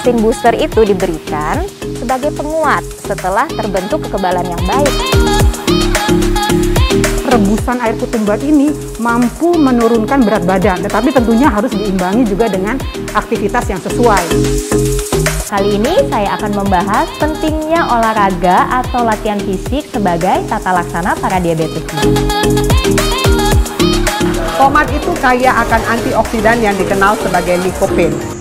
Vaksin booster itu diberikan sebagai penguat setelah terbentuk kekebalan yang baik. Rebusan air ketumbar ini mampu menurunkan berat badan, tetapi tentunya harus diimbangi juga dengan aktivitas yang sesuai. Kali ini saya akan membahas pentingnya olahraga atau latihan fisik sebagai tata laksana para diabetes. Tomat itu kaya akan antioksidan yang dikenal sebagai lycopene.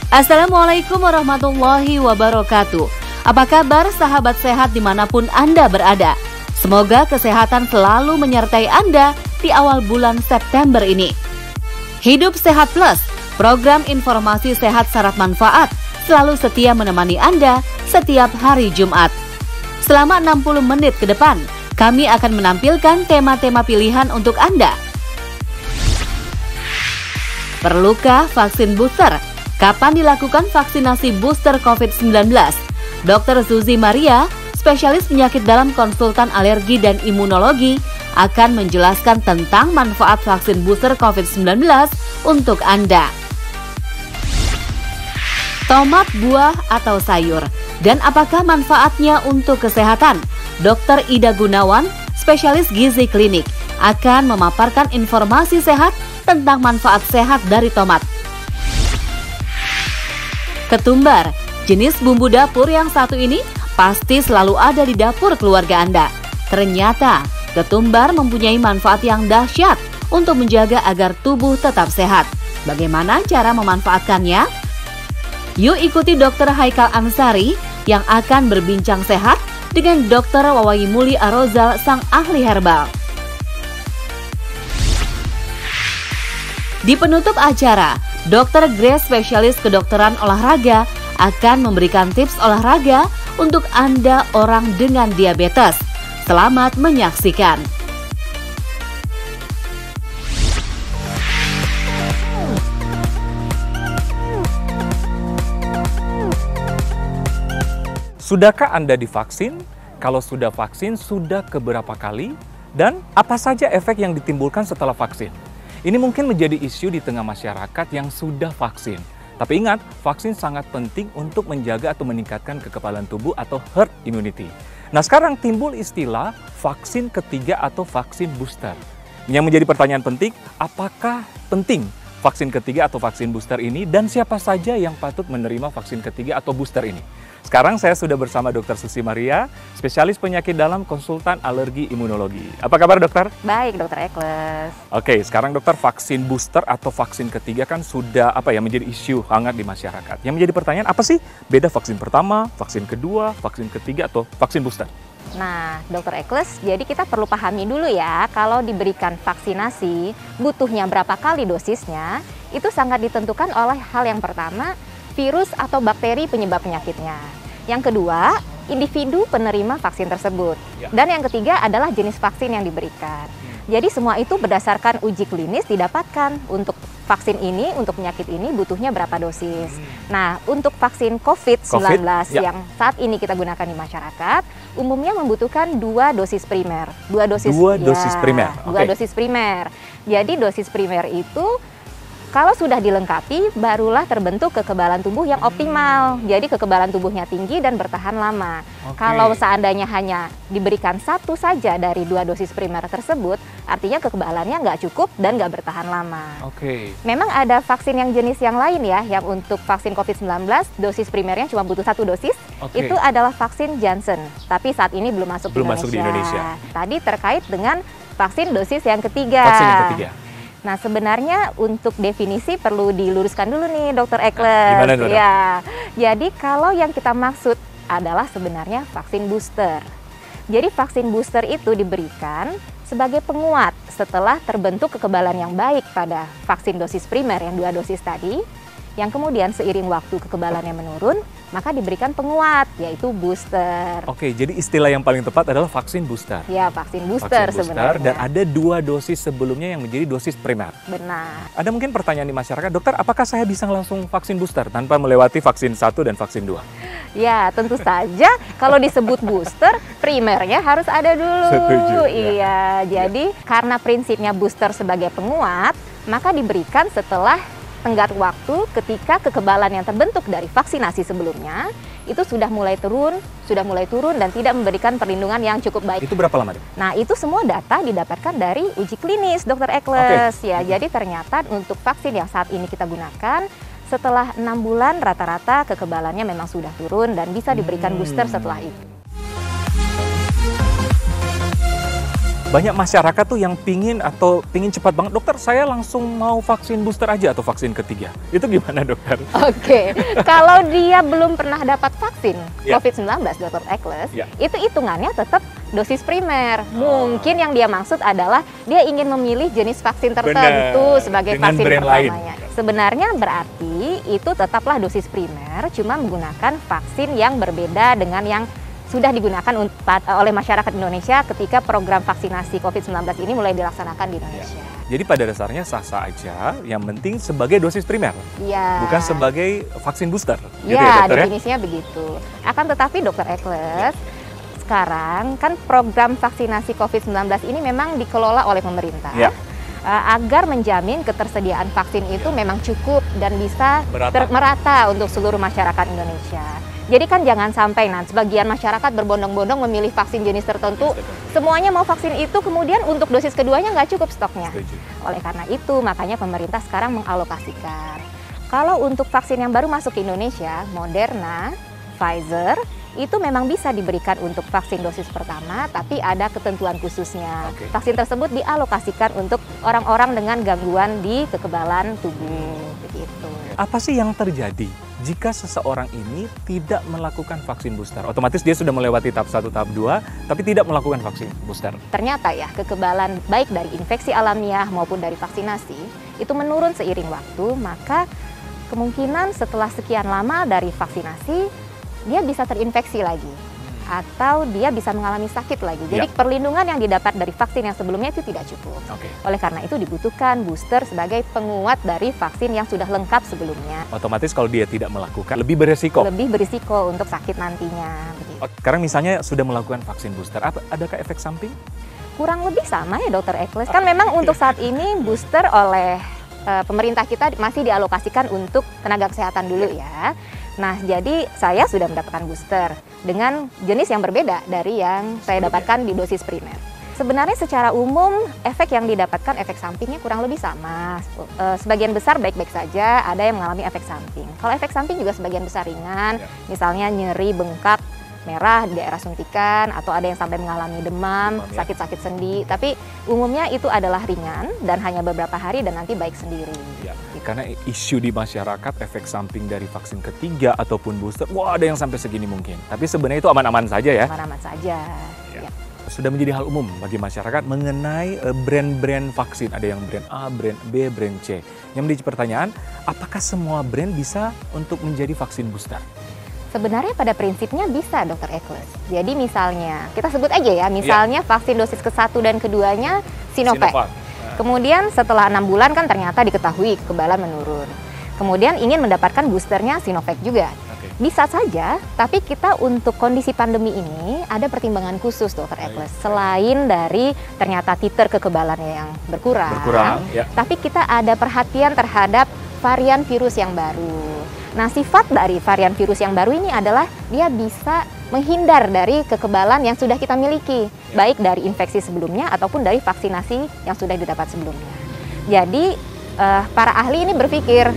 Assalamualaikum warahmatullahi wabarakatuh. Apa kabar sahabat sehat dimanapun Anda berada? Semoga kesehatan selalu menyertai Anda di awal bulan September ini. Hidup Sehat Plus, program informasi sehat syarat manfaat, selalu setia menemani Anda setiap hari Jumat. Selama 60 menit ke depan, kami akan menampilkan tema-tema pilihan untuk Anda. Perlukah vaksin booster? Kapan dilakukan vaksinasi booster COVID-19? Dr. Zuzi Maria, spesialis penyakit dalam konsultan alergi dan imunologi, akan menjelaskan tentang manfaat vaksin booster COVID-19 untuk Anda. Tomat, buah, atau sayur, dan apakah manfaatnya untuk kesehatan? Dr. Ida Gunawan, spesialis gizi klinik, akan memaparkan informasi sehat tentang manfaat sehat dari tomat. Ketumbar, jenis bumbu dapur yang satu ini pasti selalu ada di dapur keluarga Anda. Ternyata, ketumbar mempunyai manfaat yang dahsyat untuk menjaga agar tubuh tetap sehat. Bagaimana cara memanfaatkannya? Yuk ikuti Dr. Haikal Ansari yang akan berbincang sehat dengan Dr. Wawayimuli Arozal, sang ahli herbal. Di penutup acara, Dr. Grace, spesialis kedokteran olahraga, akan memberikan tips olahraga untuk Anda orang dengan diabetes. Selamat menyaksikan. Sudahkah Anda divaksin? Kalau sudah vaksin, sudah keberapa kali? Dan apa saja efek yang ditimbulkan setelah vaksin? Ini mungkin menjadi isu di tengah masyarakat yang sudah vaksin. Tapi ingat, vaksin sangat penting untuk menjaga atau meningkatkan kekebalan tubuh atau herd immunity. Nah, sekarang timbul istilah vaksin ketiga atau vaksin booster. Yang menjadi pertanyaan penting, apakah penting vaksin ketiga atau vaksin booster ini dan siapa saja yang patut menerima vaksin ketiga atau booster ini? Sekarang saya sudah bersama Dr. Zuzi Maria, spesialis penyakit dalam konsultan alergi imunologi. Apa kabar dokter? Baik, Dr. Ekles. Oke, sekarang dokter, vaksin booster atau vaksin ketiga kan sudah menjadi isu hangat di masyarakat. Yang menjadi pertanyaan, apa sih beda vaksin pertama, vaksin kedua, vaksin ketiga atau vaksin booster? Nah, Dr. Ekles, jadi kita perlu pahami dulu ya, kalau diberikan vaksinasi, butuhnya berapa kali dosisnya, itu sangat ditentukan oleh hal yang pertama, virus atau bakteri penyebab penyakitnya. Yang kedua, individu penerima vaksin tersebut. Dan yang ketiga adalah jenis vaksin yang diberikan. Jadi semua itu berdasarkan uji klinis didapatkan untuk vaksin ini, untuk penyakit ini butuhnya berapa dosis. Nah, untuk vaksin COVID-19 yang saat ini kita gunakan di masyarakat, umumnya membutuhkan 2 dosis primer. 2 dosis primer. 2 dosis primer. Jadi dosis primer itu kalau sudah dilengkapi, barulah terbentuk kekebalan tubuh yang optimal. Jadi kekebalan tubuhnya tinggi dan bertahan lama. Kalau seandainya hanya diberikan satu saja dari 2 dosis primer tersebut, artinya kekebalannya nggak cukup dan nggak bertahan lama. Memang ada vaksin yang jenis yang lain ya, yang untuk vaksin COVID-19, dosis primernya cuma butuh 1 dosis. Itu adalah vaksin Janssen, tapi saat ini belum masuk di Indonesia. Tadi terkait dengan vaksin dosis yang ketiga. Nah, sebenarnya untuk definisi perlu diluruskan dulu nih, Dr. Ekles. Ya, jadi kalau yang kita maksud adalah sebenarnya vaksin booster. Jadi vaksin booster itu diberikan sebagai penguat setelah terbentuk kekebalan yang baik pada vaksin dosis primer yang 2 dosis tadi, yang kemudian seiring waktu kekebalannya menurun, maka diberikan penguat, yaitu booster. Oke, jadi istilah yang paling tepat adalah vaksin booster. Ya, vaksin booster sebenarnya. Dan ada 2 dosis sebelumnya yang menjadi dosis primer. Benar. Ada mungkin pertanyaan di masyarakat, dokter, apakah saya bisa langsung vaksin booster tanpa melewati vaksin 1 dan vaksin 2? Ya, tentu saja kalau disebut booster, primernya harus ada dulu. Setuju, iya, jadi karena prinsipnya booster sebagai penguat, maka diberikan setelah tenggat waktu ketika kekebalan yang terbentuk dari vaksinasi sebelumnya itu sudah mulai turun dan tidak memberikan perlindungan yang cukup baik. Itu berapa lama, Dok? Nah, itu semua data didapatkan dari uji klinis, Dr. Eccles. Ya, jadi ternyata untuk vaksin yang saat ini kita gunakan, setelah 6 bulan rata-rata kekebalannya memang sudah turun dan bisa diberikan booster setelah itu. Banyak masyarakat tuh yang pingin cepat banget, dokter saya langsung mau vaksin booster aja atau vaksin ketiga. Itu gimana, dokter? Oke, kalau dia belum pernah dapat vaksin COVID-19, Dr. Eccles, itu hitungannya tetap dosis primer. Mungkin yang dia maksud adalah dia ingin memilih jenis vaksin tertentu sebagai dengan vaksin brand pertamanya. lain. Sebenarnya berarti itu tetaplah dosis primer, cuma menggunakan vaksin yang berbeda dengan yang sudah digunakan oleh masyarakat Indonesia ketika program vaksinasi COVID-19 ini mulai dilaksanakan di Indonesia. Jadi pada dasarnya sah-sah aja, yang penting sebagai dosis primer, bukan sebagai vaksin booster. Ya, definisinya begitu. Akan tetapi Dr. Eccles, sekarang kan program vaksinasi COVID-19 ini memang dikelola oleh pemerintah. Agar menjamin ketersediaan vaksin itu memang cukup dan bisa merata untuk seluruh masyarakat Indonesia. Jadi kan jangan sampai sebagian masyarakat berbondong-bondong memilih vaksin jenis tertentu, semuanya mau vaksin itu, kemudian untuk dosis keduanya nggak cukup stoknya. Oleh karena itu, makanya pemerintah sekarang mengalokasikan. Kalau untuk vaksin yang baru masuk ke Indonesia, Moderna, Pfizer, itu memang bisa diberikan untuk vaksin dosis pertama, tapi ada ketentuan khususnya. Vaksin tersebut dialokasikan untuk orang-orang dengan gangguan di kekebalan tubuh. Begitu. Apa sih yang terjadi jika seseorang ini tidak melakukan vaksin booster? Otomatis dia sudah melewati tahap 1, tahap 2, tapi tidak melakukan vaksin booster. Ternyata ya, kekebalan baik dari infeksi alamiah maupun dari vaksinasi itu menurun seiring waktu, maka kemungkinan setelah sekian lama dari vaksinasi, dia bisa terinfeksi lagi atau dia bisa mengalami sakit lagi. Jadi perlindungan yang didapat dari vaksin yang sebelumnya itu tidak cukup. Oleh karena itu dibutuhkan booster sebagai penguat dari vaksin yang sudah lengkap sebelumnya. Otomatis kalau dia tidak melakukan, lebih beresiko. Lebih berisiko untuk sakit nantinya. Sekarang misalnya sudah melakukan vaksin booster, adakah efek samping? Kurang lebih sama ya, Dr. Eccles. Kan memang untuk saat ini booster oleh pemerintah kita masih dialokasikan untuk tenaga kesehatan dulu ya. Nah, jadi saya sudah mendapatkan booster dengan jenis yang berbeda dari yang saya dapatkan di dosis primer. Sebenarnya secara umum efek yang didapatkan, efek sampingnya kurang lebih sama. Sebagian besar baik-baik saja, ada yang mengalami efek samping. Kalau efek samping juga sebagian besar ringan, misalnya nyeri, bengkak, merah di daerah suntikan, atau ada yang sampai mengalami demam, sakit-sakit sendi. Tapi umumnya itu adalah ringan dan hanya beberapa hari dan nanti baik sendiri. Karena isu di masyarakat efek samping dari vaksin ketiga ataupun booster, wah ada yang sampai segini mungkin. Tapi sebenarnya itu aman-aman saja ya. Aman-aman saja. Sudah menjadi hal umum bagi masyarakat mengenai brand-brand vaksin. Ada yang brand A, brand B, brand C. Yang menjadi pertanyaan, apakah semua brand bisa untuk menjadi vaksin booster? Sebenarnya pada prinsipnya bisa, Dr. Eccles. Jadi misalnya, kita sebut aja ya, misalnya vaksin dosis ke-1 dan keduanya Sinovac. Kemudian setelah 6 bulan kan ternyata diketahui kekebalan menurun. Kemudian ingin mendapatkan boosternya Sinovac juga. Bisa saja, tapi kita untuk kondisi pandemi ini ada pertimbangan khusus, Dr. Eccles. Selain dari ternyata titer kekebalannya yang berkurang, tapi kita ada perhatian terhadap varian virus yang baru. Nah, sifat dari varian virus yang baru ini adalah dia bisa menghindar dari kekebalan yang sudah kita miliki, baik dari infeksi sebelumnya ataupun dari vaksinasi yang sudah didapat sebelumnya. Jadi, para ahli ini berpikir,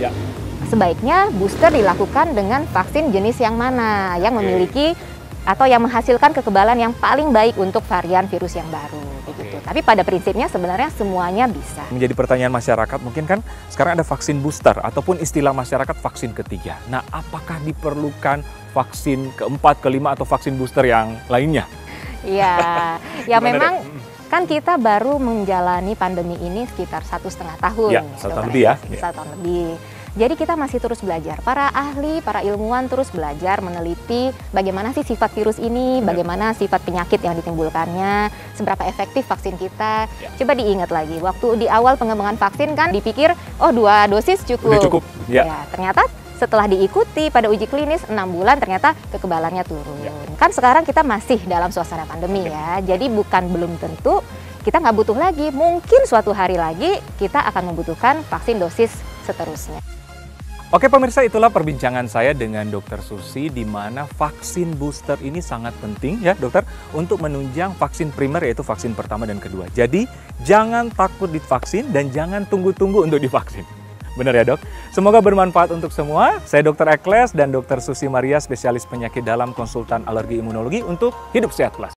sebaiknya booster dilakukan dengan vaksin jenis yang mana, yang memiliki atau yang menghasilkan kekebalan yang paling baik untuk varian virus yang baru. Begitu. Tapi pada prinsipnya sebenarnya semuanya bisa. Menjadi pertanyaan masyarakat, mungkin kan sekarang ada vaksin booster ataupun istilah masyarakat vaksin ketiga. Nah, apakah diperlukan vaksin keempat, kelima atau vaksin booster yang lainnya? Iya, ya memang Kan kita baru menjalani pandemi ini sekitar 1,5 tahun. Ya, 1 tahun lebih ya. 1 tahun lebih. Jadi kita masih terus belajar. Para ahli, para ilmuwan terus belajar, meneliti bagaimana sih sifat virus ini, bagaimana sifat penyakit yang ditimbulkannya, seberapa efektif vaksin kita. Coba diingat lagi, waktu di awal pengembangan vaksin kan dipikir, oh 2 dosis cukup. Udah cukup. Ya. Ternyata setelah diikuti pada uji klinis 6 bulan ternyata kekebalannya turun. Kan sekarang kita masih dalam suasana pandemi ya. Jadi bukan belum tentu kita nggak butuh lagi. Mungkin suatu hari lagi kita akan membutuhkan vaksin dosis seterusnya. Oke pemirsa, itulah perbincangan saya dengan Dr. Susi di mana vaksin booster ini sangat penting ya dokter untuk menunjang vaksin primer yaitu vaksin pertama dan kedua. Jadi jangan takut divaksin dan jangan tunggu-tunggu untuk divaksin. Benar ya dok? Semoga bermanfaat untuk semua. Saya Dr. Ekles dan Dr. Susi Maria, spesialis penyakit dalam konsultan alergi imunologi untuk Hidup Sehat Plus.